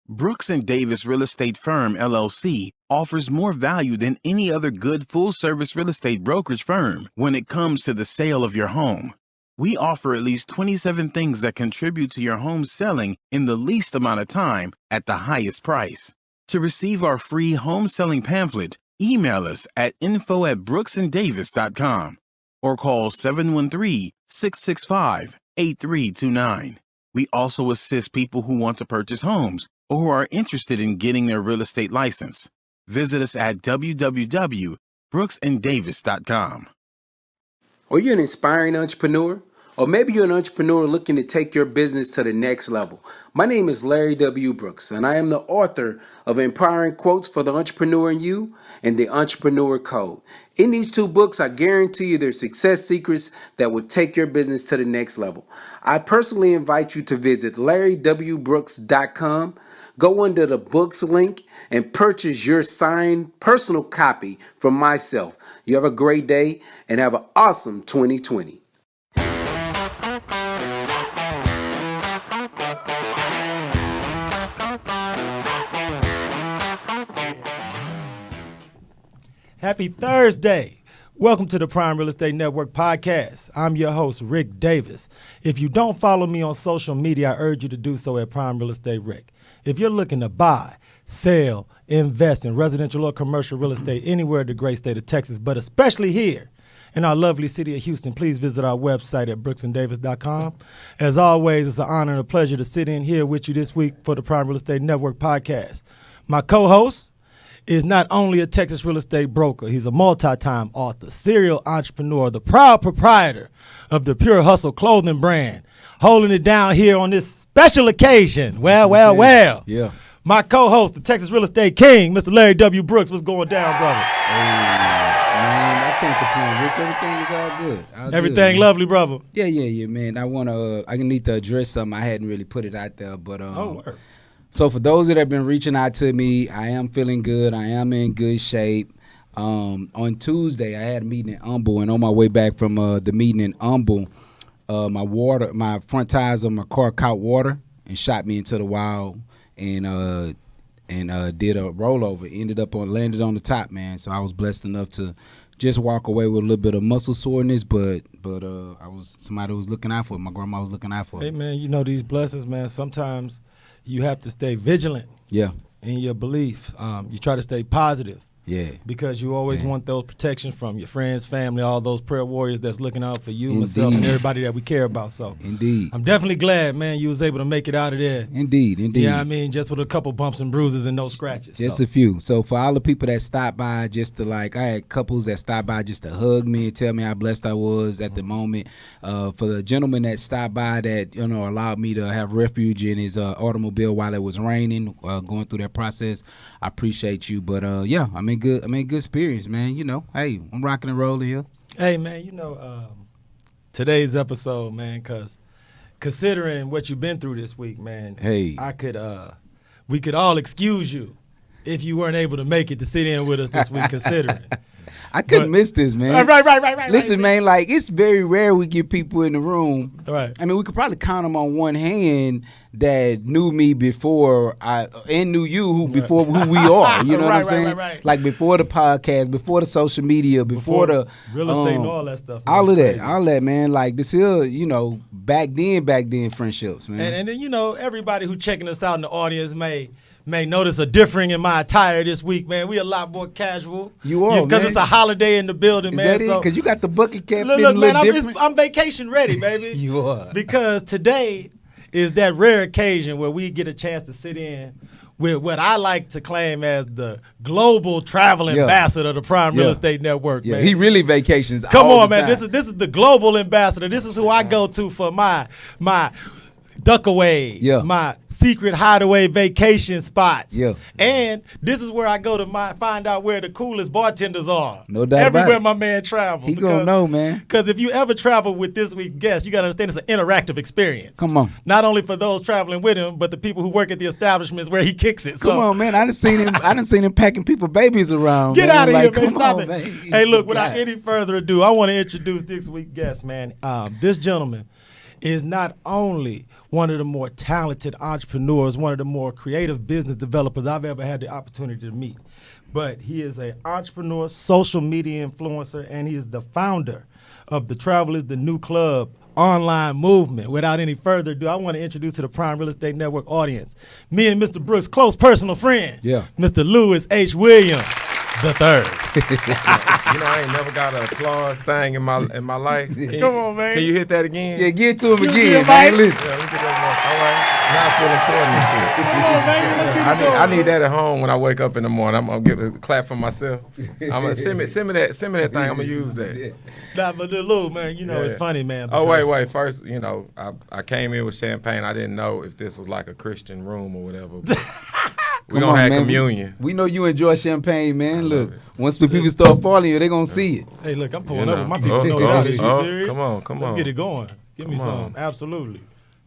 Brooks and Davis Real Estate Firm, LLC, offers more value than any other good full-service real estate brokerage firm when it comes to the sale of your home. We offer at least 27 things that contribute to your home selling in the least amount of time at the highest price. To receive our free home selling pamphlet, email us at info@brooksanddavis.com or call 713-665-8329. We also assist people who want to purchase homes or who are interested in getting their real estate license. Visit us at www.brooksanddavis.com. Are you an inspiring entrepreneur? Or maybe you're an entrepreneur looking to take your business to the next level. My name is Larry W. Brooks, and I am the author of Empowering Quotes for the Entrepreneur in You and The Entrepreneur Code. In these two books, I guarantee you there's success secrets that will take your business to the next level. I personally invite you to visit LarryWBrooks.com. Go under the books link and purchase your signed personal copy from myself. You have a great day and have an awesome 2020. Happy Thursday. Welcome to the Prime Real Estate Network podcast. I'm your host, Ric Davis. If you don't follow me on social media, I urge you to do so at Prime Real Estate Ric. If you're looking to buy, sell, invest in residential or commercial real estate anywhere in the great state of Texas, but especially here in our lovely city of Houston, please visit our website at brooksanddavis.com. As always, it's an honor and a pleasure to sit in here with you this week for the Prime Real Estate Network podcast. My co-host is not only a Texas real estate broker, he's a multi-time author, serial entrepreneur, the proud proprietor of the Pure Hustle clothing brand, holding it down here on this special occasion. Well. Yeah. My co-host, the Texas real estate king, Mr. Larry W. Brooks. What's going down, brother? Man, I can't complain, Rick. Everything is all good. Everything good, lovely, brother. Yeah, man. I need to address something. I hadn't really put it out there, but Word. So for those that have been reaching out to me, I am feeling good. I am in good shape. On Tuesday, I had a meeting in Humble, and on my way back from the meeting in Humble, my front tires of my car caught water and shot me into the wall, and did a rollover. Landed on the top, man. So I was blessed enough to just walk away with a little bit of muscle soreness, but somebody was looking out for me. My grandma was looking out for me. Hey, man, you know these blessings, man, sometimes you have to stay vigilant in your belief. You try to stay positive. Yeah. Because you always want those protections from your friends, family, all those prayer warriors that's looking out for you, Indeed. myself, and everybody that we care about. So Indeed. I'm definitely glad, man, you was able to make it out of there. Indeed. Yeah, I mean, just with a couple bumps and bruises and no scratches. Just a few. So for all the people that stopped by just to I had couples that stopped by just to hug me and tell me how blessed I was at the moment. For the gentleman that stopped by that, allowed me to have refuge in his automobile while it was raining, going through that process, I appreciate you. But I'm in good spirits, man. Hey, I'm rocking and rolling here. Hey, man, today's episode, man, because considering what you've been through this week, man, hey, we could all excuse you if you weren't able to make it to sit in with us this week, considering. I couldn't miss this, man. Right. Listen, man, it's very rare we get people in the room. Right. I mean, we could probably count them on one hand that knew me before and knew you before who we are. You know what I'm saying? Right. Like before the podcast, before the social media, before the real estate and all that stuff. Man. All of that, man. Like this here, back then friendships, man. And then everybody who checking us out in the audience may notice a differing in my attire this week, man. We a lot more casual. You are, because it's a holiday in the building, Is man. That it? Because you got the bucket cap. Look, man, I'm vacation ready, baby. You are. Because today is that rare occasion where we get a chance to sit in with what I like to claim as the global travel ambassador of the Prime Real Estate Network, man. He really vacations. Come all on, the man. time. This is the global ambassador. This is who I go to for my duckaways, my secret hideaway vacation spots. Yeah. And this is where I go to find out where the coolest bartenders are. No doubt Everywhere about it. my man travels. He gonna know, man. Because if you ever travel with this week's guest, you got to understand it's an interactive experience. Come on. Not only for those traveling with him, but the people who work at the establishments where he kicks it. Come on, man. I done seen him packing people babies around. Get man. out of like, here, man. Come Stop on, it. Man. Hey, look, without any further ado, I want to introduce this week's guest, man. This gentleman is not only one of the more talented entrepreneurs, one of the more creative business developers I've ever had the opportunity to meet, but he is an entrepreneur, social media influencer, and he is the founder of the Travel is the New Club online movement. Without any further ado, I want to introduce to the Prime Real Estate Network audience, me and Mr. Brooks' close personal friend, Mr. Lewis H. Williams the third. I ain't never got an applause thing in my life. Come on, man. Can you hit that again? Yeah, get to him You again, feel man. right? Listen. Yeah, let me get that one. All right. Now I feel important and shit. Come on, baby. Let's get it going. I need that at home when I wake up in the morning. I'm gonna give a clap for myself. I'm gonna send me that thing. I'm gonna use that. Nah, but Lou, man, it's funny, man. Oh wait. First, I came in with champagne. I didn't know if this was like a Christian room or whatever. But we gonna have communion. We know you enjoy champagne, man. Look, once the people start following you, they gonna see it. Hey, look, I'm pulling up. My people know that. Is you serious? Come on. Let's get it going. Give me some. Absolutely.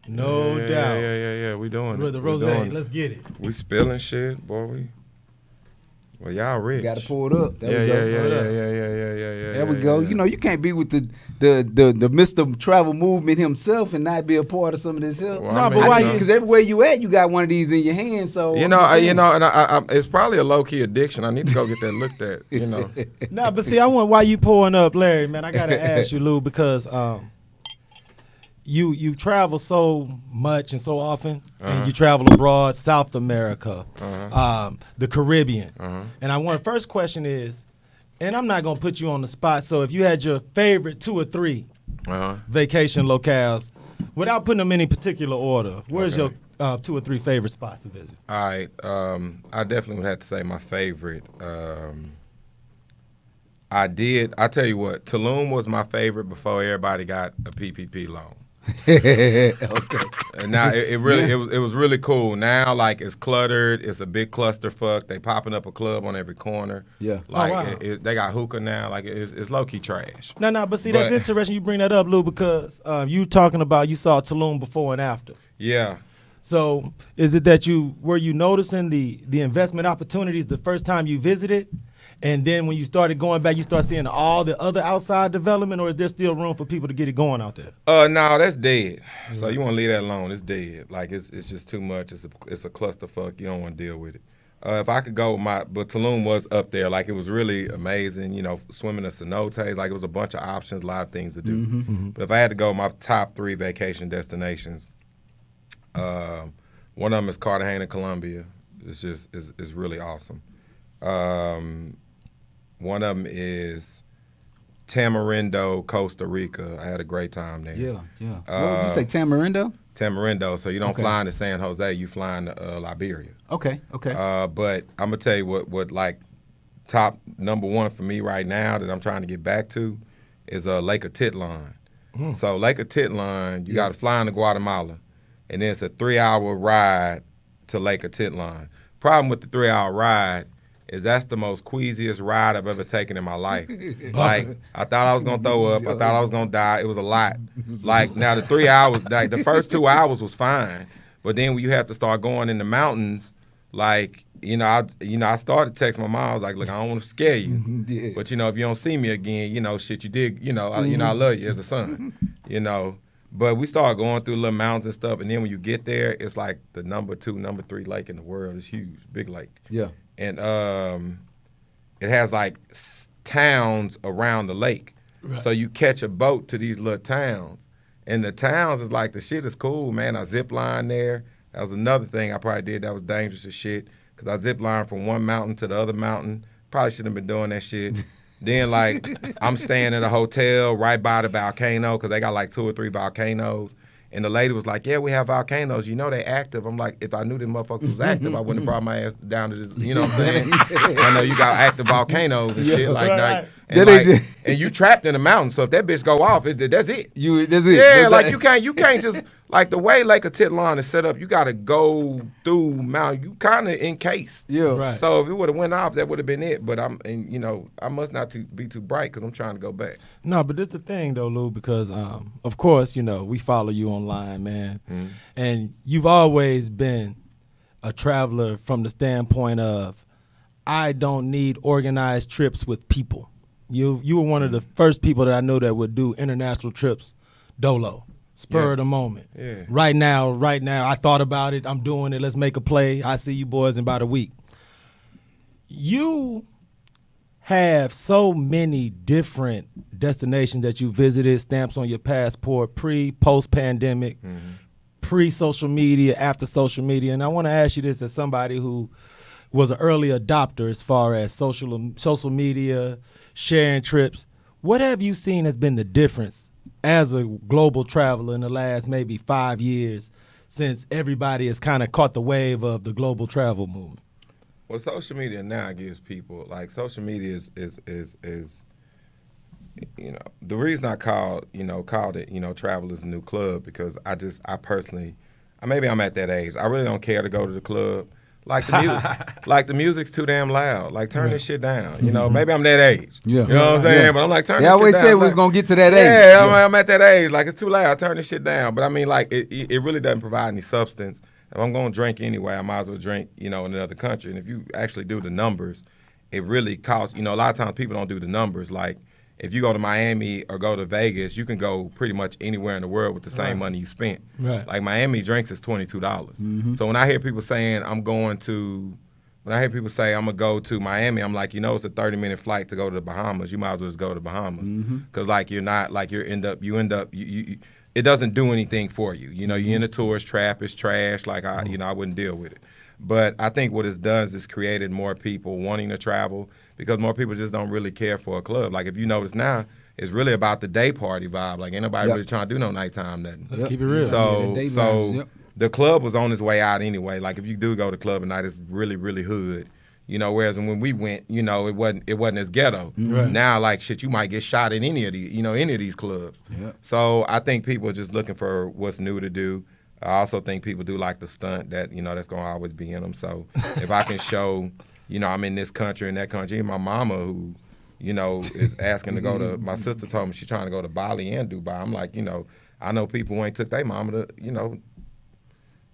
No doubt. Yeah. We doing it. With the rosé, let's get it. We spilling shit, boy. Well, y'all rich. Got to pull it up. There we Yeah. go. There we go. You can't be with the Mr. Travel movement himself and not be a part of some of this help. Well, No, but why? Because everywhere you at, you got one of these in your hand. So and I, it's probably a low key addiction. I need to go get that looked at. Nah, but see, I want why you pulling up, Larry, man. I gotta ask you, Lou, because you travel so much and so often, and you travel abroad, South America, the Caribbean, and I want first question is, and I'm not gonna put you on the spot. So if you had your favorite 2 or 3 vacation locales, without putting them in any particular order, where's your 2 or 3 favorite spots to visit? All right, I definitely would have to say my favorite. I tell you what, Tulum was my favorite before everybody got a PPP loan. Okay. And now it was really cool. Now like it's cluttered, it's a big clusterfuck. They popping up a club on every corner. Yeah. Like they got hookah now. Like it's low key trash. No, but see that's interesting you bring that up, Lou, because you talking about you saw Tulum before and after. Yeah. So is it that were you noticing the investment opportunities the first time you visited? And then when you started going back, you start seeing all the other outside development, or is there still room for people to get it going out there? No, that's dead. So you want to leave that alone. It's dead. Like it's just too much. It's a clusterfuck. You don't want to deal with it. If I could go, but Tulum was up there. Like it was really amazing. Swimming in cenotes. Like it was a bunch of options, a lot of things to do. But if I had to go, my top 3 vacation destinations. One of them is Cartagena, Colombia. It's really awesome. One of them is Tamarindo, Costa Rica. I had a great time there. Yeah. What did you say, Tamarindo? Tamarindo. So you don't fly into San Jose, you fly into Liberia. Okay. But I'm gonna tell you what like top number 1 for me right now that I'm trying to get back to is Lake Atitlan. So Lake Atitlan, you got to fly into Guatemala, and then it's a 3-hour ride to Lake Atitlan. Problem with the 3-hour ride is that's the most queasiest ride I've ever taken in my life. Like, I thought I was going to throw up. I thought I was going to die. It was a lot. Like, now the 3 hours, like the first 2 hours was fine. But then when you have to start going in the mountains, like, I started texting my mom. I was like, look, I don't want to scare you. But, if you don't see me again, shit, you did, I love you as a son, But we started going through little mountains and stuff. And then when you get there, it's like the number 2, number 3 lake in the world. It's huge, big lake. Yeah. And it has like towns around the lake. Right. So you catch a boat to these little towns. And the towns is like, the shit is cool, man. I zip line there. That was another thing I probably did that was dangerous as shit. Because I zip line from one mountain to the other mountain. Probably shouldn't have been doing that shit. Then, like, I'm staying at a hotel right by the volcano because they got like 2 or 3 volcanoes. And the lady was like, yeah, we have volcanoes. They active. I'm like, if I knew them motherfuckers was active, I wouldn't have brought my ass down to this. You know what I'm saying? I know you got active volcanoes and shit like that. And you trapped in the mountains. So if that bitch go off, that's it. That's it. Yeah, like you can't just, like the way Lake Atitlan is set up, you got to go through mountain. You kind of encased. Yeah. Right. So if it would have went off, that would have been it. But I must not be too bright because I'm trying to go back. No, but this the thing though, Lou, because of course, we follow you online, man. And you've always been a traveler from the standpoint of I don't need organized trips with people. You were one of the first people that I know that would do international trips dolo. spur of the moment. Yeah. Right now, I thought about it. I'm doing it. Let's make a play. I see you boys in about a week. You have so many different destinations that you visited, stamps on your passport, post-pandemic, pre-social media, after social media. And I want to ask you this as somebody who was an early adopter as far as social media, sharing trips. What have you seen has been the difference as a global traveler in the last maybe 5 years since everybody has kind of caught the wave of the global travel movement? Well, social media now gives people, like, social media is you know, the reason I called it, you know, Travel is a New Club, because I personally, maybe I'm at that age. I really don't care to go to the club. Like the music, like the music's too damn loud. Like, turn this shit down. You know, maybe I'm that age. Yeah. You know what I'm saying? Yeah. But I'm like, turn They this shit down. always said we was Like, gonna get to that age. yeah, I'm at that age. Like, it's too loud. Turn this shit down. But I mean, like, it really doesn't provide any substance. If I'm going to drink anyway, I might as well drink, you know, in another country. And if you actually do the numbers, it really costs, you know, a lot of times people don't do the numbers. Like, if you go to Miami or go to Vegas, you can go pretty much anywhere in the world with the same money you spent. Right. Like, Miami drinks is $22. So when I hear people saying I'm going to Miami, I'm like, you know, it's a 30-minute flight to go to the Bahamas. You might as well just go to the Bahamas. Because, like, you end up, it doesn't do anything for you. You know, you're in a tourist trap, it's trash. Like, I wouldn't deal with it. But I think what it does is created more people wanting to travel, because more people just don't really care for a club. Like, if you notice now, it's really about the day party vibe. Like, ain't nobody really trying to do no nighttime nothing. Let's keep it real. So the club was on its way out anyway. Like, if you do go to the club at night, it's really, really hood. You know, whereas when we went, you know, it wasn't as ghetto. Right. Now, like, shit, you might get shot in any of these clubs. Yep. So I think people are just looking for what's new to do. I also think people do like the stunt that, you know, that's going to always be in them. So if I can show, you know, I'm in this country and that country, and my mama who, you know, is asking to go to, my sister told me she's trying to go to Bali and Dubai. I'm like, you know, I know people who ain't took their mama to, you know,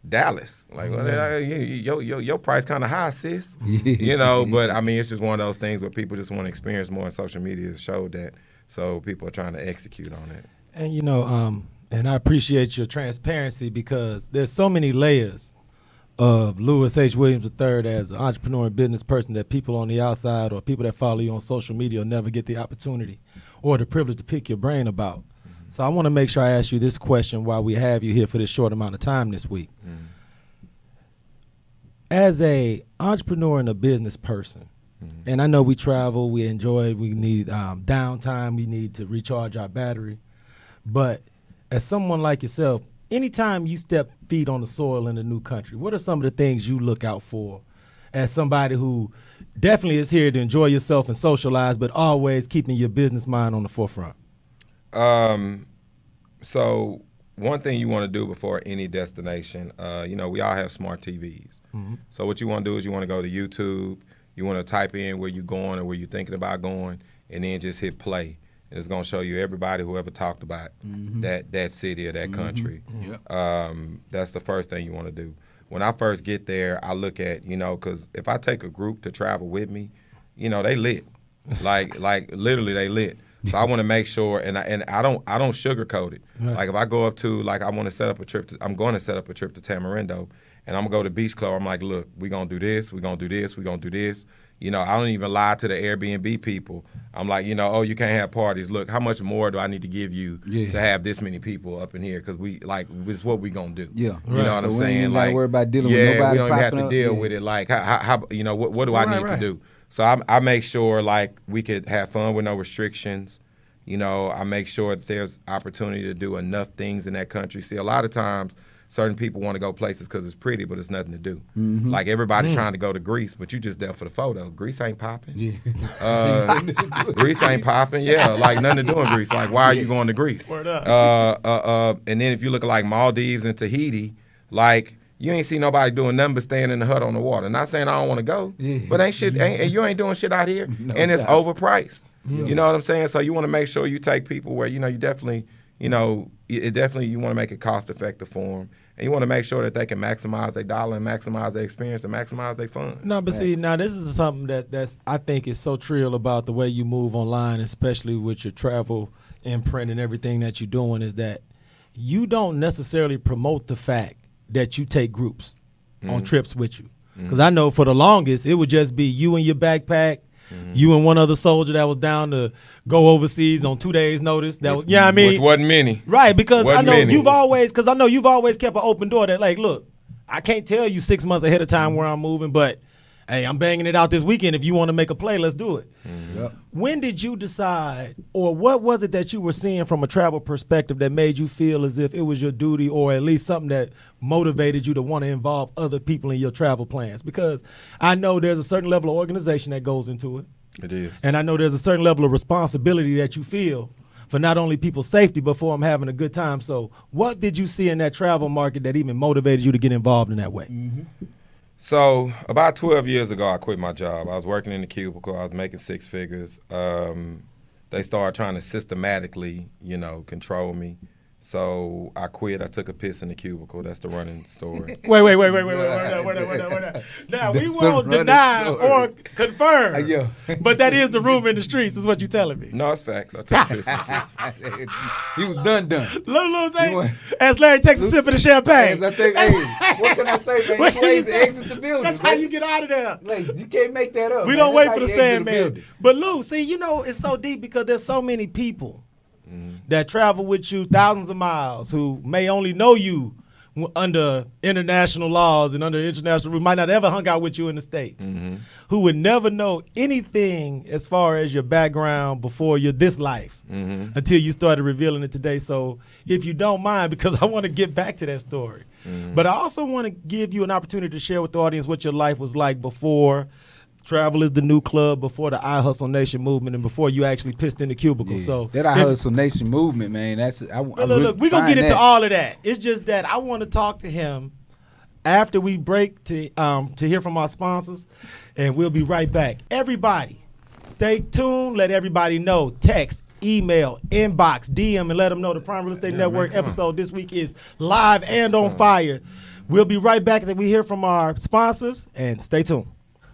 Dallas. Like, well, your price kind of high, sis. You know, but I mean, it's just one of those things where people just want to experience more, and social media has showed that. So people are trying to execute on it. And, you know, and I appreciate your transparency, because there's so many layers of Lewis H. Williams III as an entrepreneur and business person that people on the outside or people that follow you on social media will never get the opportunity or the privilege to pick your brain about. So I want to make sure I ask you this question while we have you here for this short amount of time this week. As a entrepreneur and a business person, and I know we travel, we enjoy, we need downtime, we need to recharge our battery, but as someone like yourself, anytime you step feet on the soil in a new country, what are some of the things you look out for as somebody who definitely is here to enjoy yourself and socialize, but always keeping your business mind on the forefront? So one thing you want to do before any destination, you know, we all have smart TVs. So what you want to do is you want to go to YouTube, you want to type in where you're going or where you're thinking about going, and then just hit play. And it's going to show you everybody who ever talked about that city or that country. That's the first thing you want to do. When I first get there, I look at, you know, because if I take a group to travel with me, you know, they lit. like literally they lit. So I want to make sure, and I don't sugarcoat it. Right. Like, if I go up to, like, I'm going to set up a trip to Tamarindo, and I'm going to go to Beach Club. I'm like, look, we're going to do this, we're going to do this, we're going to do this. You know, I don't even lie to the Airbnb people. I'm like, you know, oh, you can't have parties. Look, how much more do I need to give you to have this many people up in here? Because we, like, it's what we going to do. Yeah. You know what I'm saying? We ain't like, worry about dealing with nobody. we don't even have to popping deal up. with it. Like, how you know, what do I need to do? So I make sure, like, we could have fun with no restrictions. You know, I make sure that there's opportunity to do enough things in that country. See, a lot of times, certain people want to go places because it's pretty, but it's nothing to do. Like, everybody's trying to go to Greece, but you just there for the photo. Greece ain't popping. Greece ain't popping. Yeah, like, nothing to do in Greece. Like, why are you going to Greece? Word up. And then if you look at, like, Maldives and Tahiti, like, you ain't see nobody doing nothing but staying in the hut on the water. Not saying I don't want to go, but you ain't doing shit out here, and it's overpriced. You know what I'm saying? So you want to make sure you take people where, you know, you definitely, you know, you want to make it cost effective for them. And you want to make sure that they can maximize their dollar and maximize their experience and maximize their fun. No, but see, now this is something that's I think is so trill about the way you move online, especially with your travel imprint and everything that you're doing, is that you don't necessarily promote the fact that you take groups on trips with you. Because I know for the longest, it would just be you and your backpack, you and one other soldier that was down to go overseas on 2 days' notice. That was, you know what I mean? Which wasn't many. Right, because Wasn't I know many. you've always kept an open door that, like, look, I can't tell you 6 months ahead of time where I'm moving, but hey, I'm banging it out this weekend. If you want to make a play, let's do it. Yep. When did you decide, or what was it that you were seeing from a travel perspective that made you feel as if it was your duty, or at least something that motivated you to want to involve other people in your travel plans? Because I know there's a certain level of organization that goes into it. It is. And I know there's a certain level of responsibility that you feel for not only people's safety, but for them having a good time. So what did you see in that travel market that even motivated you to get involved in that way? So about 12 years ago, I quit my job. I was working in the cubicle. I was making 6 figures. They started trying to systematically, control me. So I quit. I took a piss in the cubicle. That's the running story. Wait. Now, we won't deny or confirm, Yeah. but that is the rumor in the streets, is what you're telling me. No, it's facts. I took a piss in the cubicle. He was done. Little as Larry takes a sip of the champagne. What can I say, man? What You can you crazy say? exit the building. That's how you get out of there. Like, you can't make that up. We man. don't That's wait how for the you exit Sandman. building. But Lou, see, it's so deep because there's so many people that travel with you thousands of miles who may only know you under international laws and under international rules, might not ever hung out with you in the States, who would never know anything as far as your background before this life until you started revealing it today. So if you don't mind, because I want to get back to that story, but I also want to give you an opportunity to share with the audience what your life was like before Travel is the New Club, before the I Hustle Nation movement, and before you actually pissed in the cubicle. Yeah. So that I Hustle Nation movement, man. That's look, we're gonna get into all of that. It's just that I want to talk to him after we break to hear from our sponsors, and we'll be right back. Everybody, stay tuned. Let everybody know. Text, email, inbox, DM, and let them know the Prime Real Estate Network episode this week is live and on fire. We'll be right back after we hear from our sponsors, and stay tuned.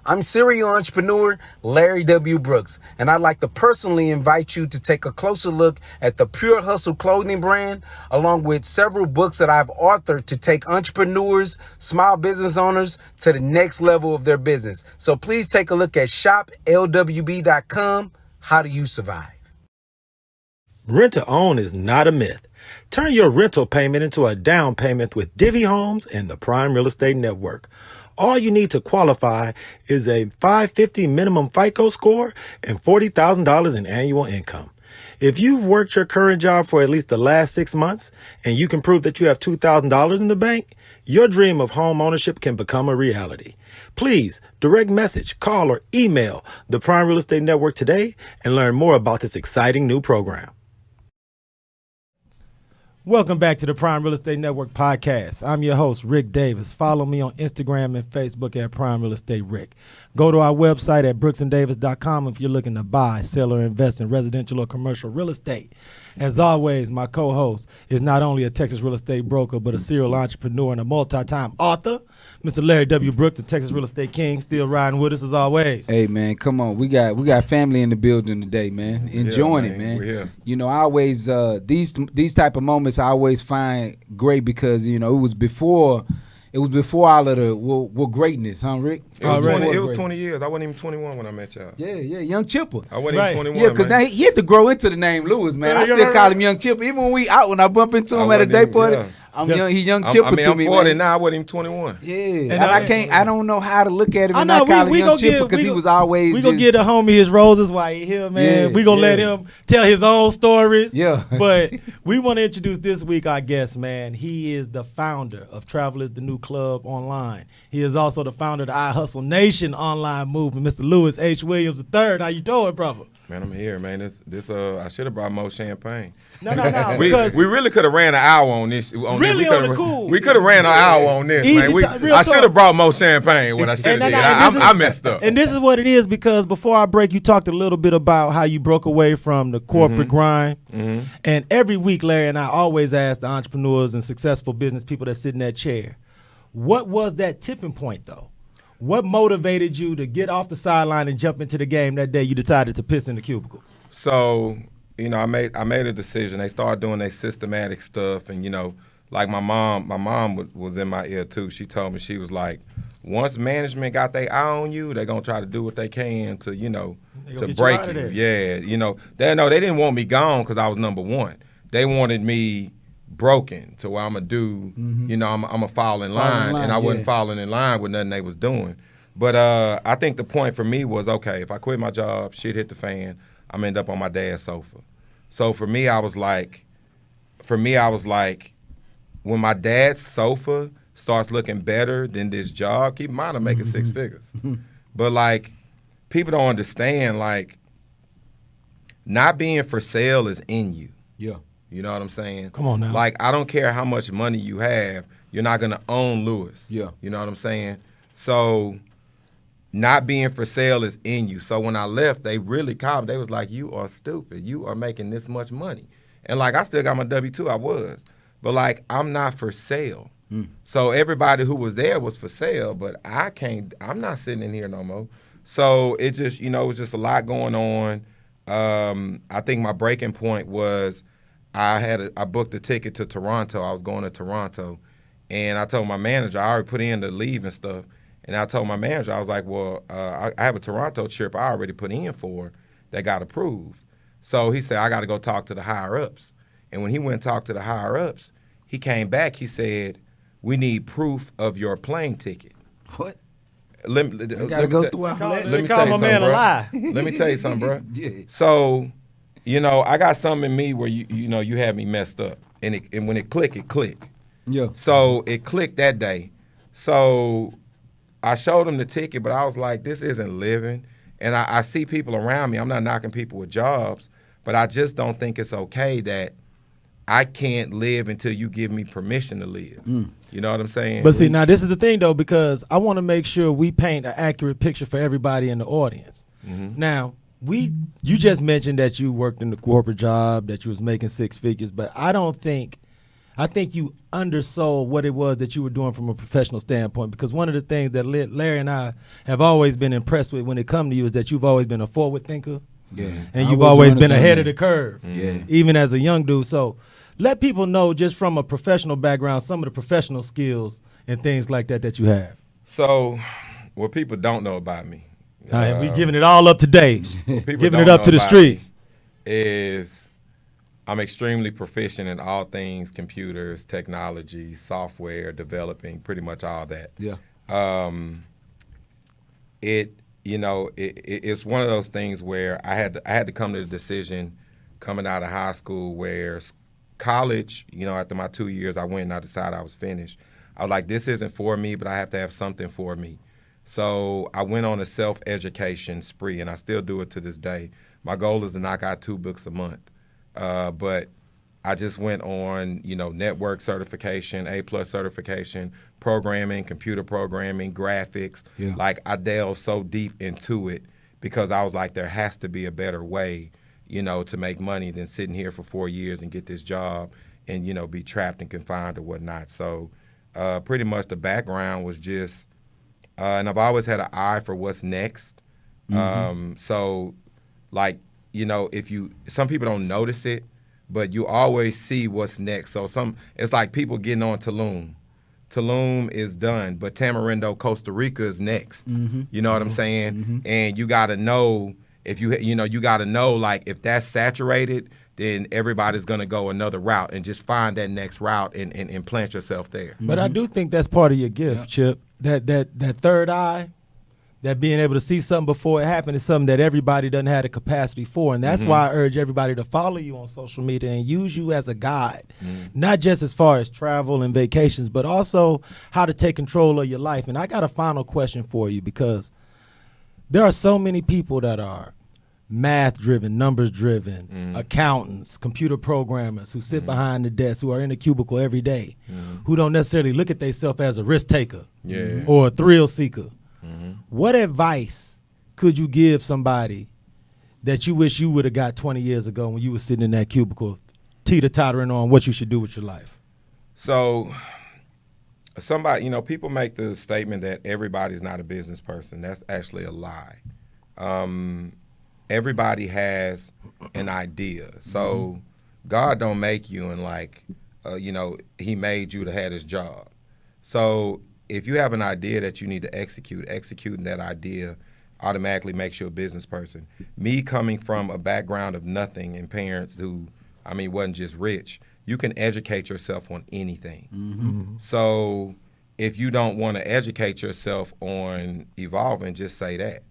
I'm serial entrepreneur Larry W. Brooks, and I'd like to personally invite you to take a closer look at the Pure Hustle clothing brand, along with several books that I've authored to take entrepreneurs, small business owners to the next level of their business. So please take a look at shoplwb.com. How do you survive? Rent to own is not a myth. Turn your rental payment into a down payment with Divvy Homes and the Prime Real Estate Network. All you need to qualify is a 550 minimum FICO score and $40,000 in annual income. If you've worked your current job for at least the last 6 months and you can prove that you have $2,000 in the bank, your dream of home ownership can become a reality. Please direct message, call, or email the Prime Real Estate Network today and learn more about this exciting new program. Welcome back to the Prime Real Estate Network podcast. I'm your host, Rick Davis. Follow me on Instagram and Facebook at Prime Real Estate Rick. Go to our website at brooksanddavis.com if you're looking to buy, sell, or invest in residential or commercial real estate. As always, my co-host is not only a Texas real estate broker, but a serial entrepreneur and a multi-time author. Mr. Larry W. Brooks, the Texas Real Estate King, still riding with us as always. Hey man, come on. We got family in the building today, man. Enjoying it, man. We're here. I always these type of moments I always find great because it was before all of the greatness, huh, Rick? It was, Already. 20, it was 20 years. I wasn't even 21 when I met y'all. Yeah, young Chipper. I wasn't Right. even 21, Yeah, because man. he had to grow into the name Lewis, man. I Yeah, still right, call right. him Young Chipper. Even when I bump into him I at a wasn't day even- party, yeah. He's Young Chipper I'm to me, 40 man. now. I wasn't even 21. Yeah, And and I don't know how to look at him and not call him Young Chipper because he was always we gonna give the homie his roses while he here, man. Yeah, we gonna let yeah. him tell his own stories. Yeah. But we want to introduce this week our guest, man. He is the founder of Travel is the New Club online. He is also the founder of the I Hustle Nation online movement. Mr. Lewis H. Williams III. How you doing, brother? Man, I'm here, man. This I should have brought more champagne. No, We because really could have ran an hour on this. Really on the cool. We could have ran an hour on this, Easy man. real I talk. should have brought more champagne. What I should have And did. this is- I messed up. And this is what it is because before I break, you talked a little bit about how you broke away from the corporate grind. And every week, Larry and I always ask the entrepreneurs and successful business people that sit in that chair, what was that tipping point, though? What motivated you to get off the sideline and jump into the game that day you decided to piss in the cubicle? So I made a decision. They started doing their systematic stuff, and like my mom was in my ear too. She told me, she was like, once management got their eye on you, they're gonna try to do what they can to to break you. Yeah, they didn't want me gone because I was number one. They wanted me broken to where I'm gonna do, I'm gonna fall in line, and I wasn't falling in line with nothing they was doing. But I think the point for me was, okay, if I quit my job, shit hit the fan, I'm gonna end up on my dad's sofa. So for me, I was like, when my dad's sofa starts looking better than this job, keep in mind I'm making six figures. But like, people don't understand, like, not being for sale is in you. Yeah. You know what I'm saying? Come on now. Like, I don't care how much money you have, you're not gonna own Lewis. Yeah. You know what I'm saying? So not being for sale is in you. So when I left, they really called me. They was like, you are stupid. You are making this much money. And like, I still got my W-2, I was. But like, I'm not for sale. So everybody who was there was for sale, but I'm not sitting in here no more. So it just, it was just a lot going on. I think my breaking point was I booked a ticket to Toronto. I was going to Toronto. And I told my manager, I already put in the leave and stuff. And I told my manager, I was like, well, I have a Toronto trip I already put in for that got approved. So he said, I got to go talk to the higher-ups. And when he went and talked to the higher-ups, he came back, he said, we need proof of your plane ticket. What? Let me tell you something, bro. Let me tell you something, bro. Yeah. So, I got something in me where you had me messed up, and when it clicked, it clicked. Yeah. So it clicked that day. So I showed him the ticket, but I was like, this isn't living. And I see people around me. I'm not knocking people with jobs, but I just don't think it's okay that I can't live until you give me permission to live. You know what I'm saying? But see, now this is the thing though, because I want to make sure we paint an accurate picture for everybody in the audience. Now, you just mentioned that you worked in the corporate job, that you was making six figures, but I think you undersold what it was that you were doing from a professional standpoint, because one of the things that Larry and I have always been impressed with when it comes to you is that you've always been a forward thinker. Yeah. And you've always been ahead of the curve, even as a young dude. So let people know, just from a professional background, some of the professional skills and things like that you have. So what people don't know about me, All right, we giving it all up today, giving it up to the about streets, is I'm extremely proficient in all things computers, technology, software, developing, pretty much all that. Yeah. It's one of those things where I had to come to the decision coming out of high school, where college, after my 2 years, I went and I decided I was finished. I was like, this isn't for me, but I have to have something for me. So I went on a self-education spree, and I still do it to this day. My goal is to knock out 2 books a month. But I just went on, network certification, A+ certification, programming, computer programming, graphics. Yeah. Like, I delved so deep into it because I was like, there has to be a better way, to make money than sitting here for 4 years and get this job and, be trapped and confined or whatnot. So pretty much the background was just, and I've always had an eye for what's next. So, like, some people don't notice it, but you always see what's next. So it's like people getting on Tulum. Tulum is done, but Tamarindo, Costa Rica is next. You know what I'm saying? And you got to know, you got to know, like, if that's saturated, then everybody's going to go another route, and just find that next route and plant yourself there. But I do think that's part of your gift, Chip. That third eye, that being able to see something before it happened, is something that everybody doesn't have the capacity for. And that's why I urge everybody to follow you on social media and use you as a guide, not just as far as travel and vacations, but also how to take control of your life. And I got a final question for you, because there are so many people that are math-driven, numbers-driven, accountants, computer programmers who sit behind the desk, who are in a cubicle every day, who don't necessarily look at themselves as a risk taker or a thrill seeker. What advice could you give somebody that you wish you would have got 20 years ago when you were sitting in that cubicle, teeter-tottering on what you should do with your life? So somebody, people make the statement that everybody's not a business person. That's actually a lie. everybody has an idea. So God don't make you and like, he made you to have this job. So if you have an idea that you need to executing that idea automatically makes you a business person. Me coming from a background of nothing and parents who, wasn't just rich, you can educate yourself on anything. Mm-hmm. So if you don't want to educate yourself on evolving, just say that.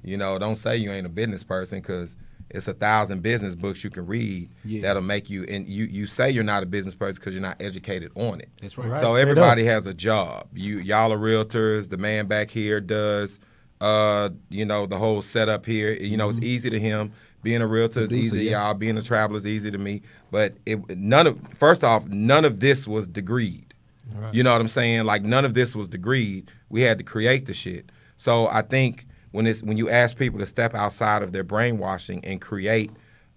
Don't say you ain't a business person, because it's 1,000 business books you can read that'll make you, and you say you're not a business person because you're not educated on it. That's right. So everybody has a job. Y'all are realtors. The man back here does, the whole setup here. It's easy to him. Being a realtor is easy to y'all. Being a traveler is easy to me. But none of this was degreed. Right. You know what I'm saying? Like, none of this was degreed. We had to create the shit. So I think when you ask people to step outside of their brainwashing and create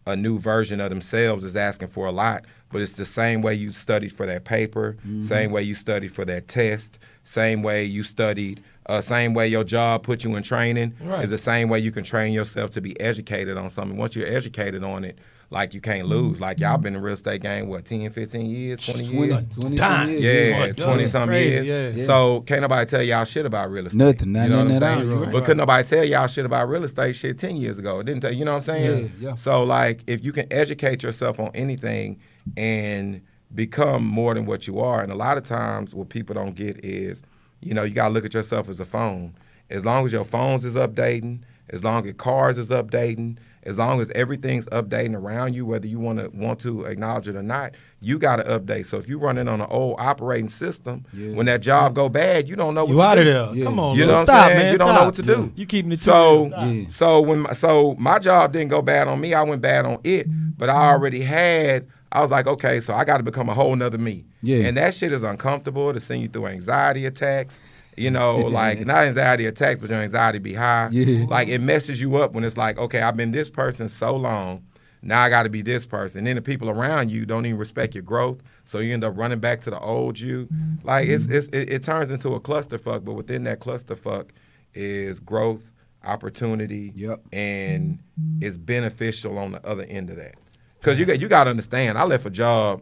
a new version of themselves, is asking for a lot. But it's the same way you studied for that paper, same way you studied for that test, same way you studied, same way your job put you in training, is the same way you can train yourself to be educated on something. Once you're educated on it, like, you can't lose. Like, y'all been in the real estate game, 10, 15 years, 20 years? 20 years. Yeah, 20-some years. Yeah. So can't nobody tell y'all shit about real estate. Nothing. You know what I'm saying? Right. But couldn't nobody tell y'all shit about real estate 10 years ago. It didn't tell, you know what I'm saying? Yeah. So, like, if you can educate yourself on anything and become more than what you are, and a lot of times what people don't get is, you got to look at yourself as a phone. As long as your phones is updating, as long as cars is updating, as long as everything's updating around you, whether you want to acknowledge it or not, you got to update. So if you're running on an old operating system, when that job go bad, you don't know what you to out do. of there. Yeah. Come on, You man. know what Stop, I'm saying? man. You don't know what to do. You keeping it So my job didn't go bad on me. I went bad on it, but I already I was like, okay, so I got to become a whole nother me. Yeah. And that shit is uncomfortable to send you through anxiety attacks. Like, not anxiety attacks, but your anxiety be high. Yeah. Like, it messes you up when it's like, okay, I've been this person so long, now I got to be this person. And then the people around you don't even respect your growth, so you end up running back to the old you. Like, it turns into a clusterfuck, but within that clusterfuck is growth, opportunity, and it's beneficial on the other end of that. Because you got to understand, I left a job,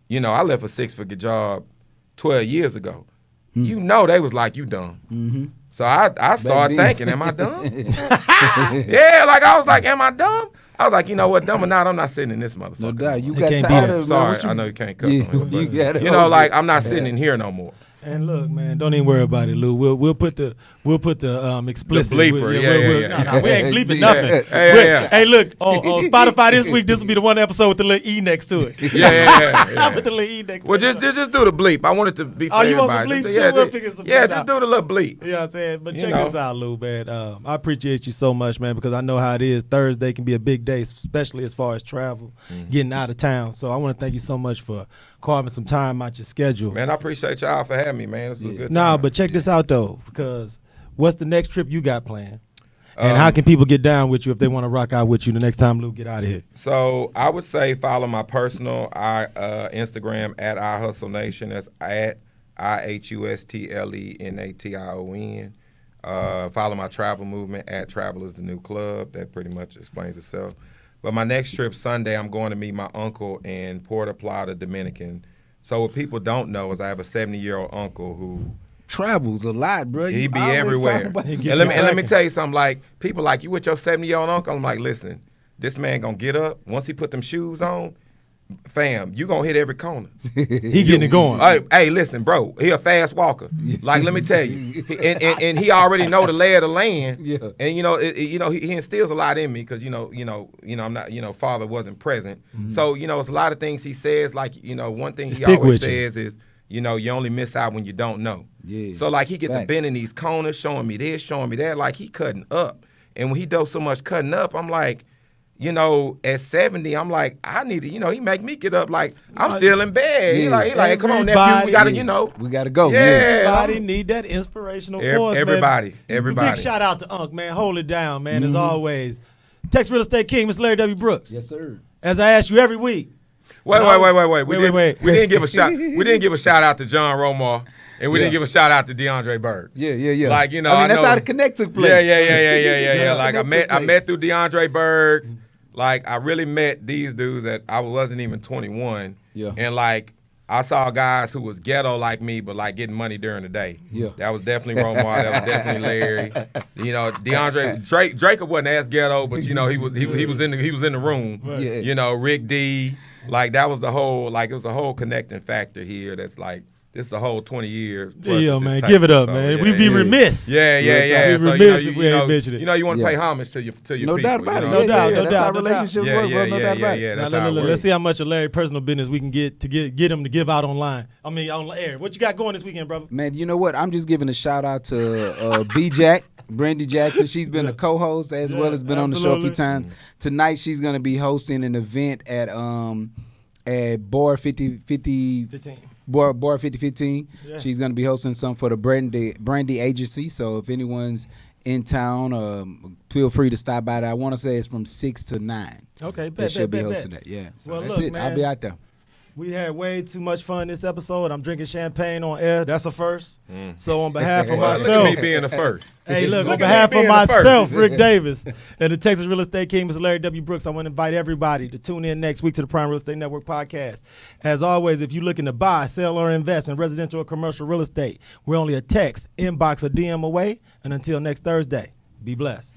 I left a 6-figure job 12 years ago. They was like, you dumb. Mm-hmm. So I started thinking, am I dumb? Yeah, like, I was like, am I dumb? I was like, you know what, dumb or not, I'm not sitting in this motherfucker. No doubt. You They got can't tired beat of it. Sorry, I know you can't cuss on here, but, like, I'm not sitting in here no more. And look, man, don't even worry about it, Lou. We'll put the explicit. The bleeper, No, we ain't bleeping nothing. Yeah. Hey, look, on Spotify this week, this will be the one episode with the little E next to it. Yeah. With the little E next Well, to it. just do the bleep. I want it to be fair. You want some bleep too? We'll figure some yeah, bleep just out. do the little bleep. You know what I'm saying? But You check know. this out, Lou, man. I appreciate you so much, man, because I know how it is. Thursday can be a big day, especially as far as travel, getting out of town. So I want to thank you so much for carving some time out your schedule. Man, I appreciate y'all for having me, man. This was a good time. Nah, but check this out, though, because what's the next trip you got planned? And how can people get down with you if they want to rock out with you the next time Lou get out of here? So I would say follow my personal Instagram at iHustleNation. That's at IHUSTLENATION. Follow my travel movement at Travel is the New Club. That pretty much explains itself. But my next trip Sunday, I'm going to meet my uncle in Puerto Plata, Dominican. So what people don't know is I have a 70-year-old uncle who travels a lot, bro. he You be always everywhere. talking about And this. let me tell you something. Like, people like, you with your 70-year-old uncle? I'm like, listen, this man gonna get up. Once he put them shoes on, fam, you gonna hit every corner. He getting it going. Hey, listen, bro, he a fast walker. Like, let me tell you, and he already know the lay of the land. Yeah. And he instills a lot in me because I'm not, father wasn't present. Mm-hmm. So it's a lot of things he says. Like, one thing he Stick always with you. says is, you only miss out when you don't know. Yeah. So like, he get to Facts. bend in these corners, showing me this, showing me that. Like, he cutting up, and when he does so much cutting up, I'm like, at 70, I'm like, I need to, he make me get up like I'm still in bed. He like, come on, nephew, we gotta, We gotta go. Yeah. Everybody need that inspirational force, everybody, man. everybody. Big shout out to Unc, man. Hold it down, man, as always. Texas Real Estate King, Mr. Larry W. Brooks. Yes, sir. As I ask you every week, Wait. Wait. We didn't give a shout. We didn't give a shout out to John Romar, and we didn't give a shout out to DeAndre Bird. Yeah. Like, you know, I mean, that's know, how the connect took place. Yeah. Like I met through DeAndre Birds. Like I really met these dudes that I wasn't even 21. Yeah. And like I saw guys who was ghetto like me, but like getting money during the day. Yeah. That was definitely Romar. That was definitely Larry. You know, DeAndre Drake wasn't as ghetto, but you know he was in the room. Right. Yeah. You know, Rick D. Like that was the whole it was a whole connecting factor here. That's like. This is a whole 20 years. Yeah, man. Give it up, man. We'd be remiss. Yeah. We'd be remiss if we ain't mentioned it. You know, you want to pay homage to your No people. doubt about it. No doubt. That's how relationships work, bro. No doubt about it. Yeah, that's Now, how it let's works. see how much of Larry personal business we can get him to give out online. I mean, on air. What you got going this weekend, brother? Man, you know what? I'm just giving a shout out to B-Jack, Brandy Jackson. She's been a co-host as well as been on the show a few times. Tonight she's going to be hosting an event at Bar 5015. Bar 5015. Yeah. She's going to be hosting some for the Brandy Agency. So if anyone's in town, feel free to stop by there. I want to say it's from 6 to 9. Okay, That she'll be hosting that. Yeah. So Well, that's look, it. man. I'll be out there. We had way too much fun this episode. I'm drinking champagne on air. That's a first. So on behalf of Well, myself, look at me being the first. hey, look, on at me behalf of being the first. myself, Rick Davis, and the Texas Real Estate King, Mr. Larry W. Brooks, I want to invite everybody to tune in next week to the Prime Real Estate Network podcast. As always, if you're looking to buy, sell, or invest in residential or commercial real estate, we're only a text, inbox, or DM away. And until next Thursday, be blessed.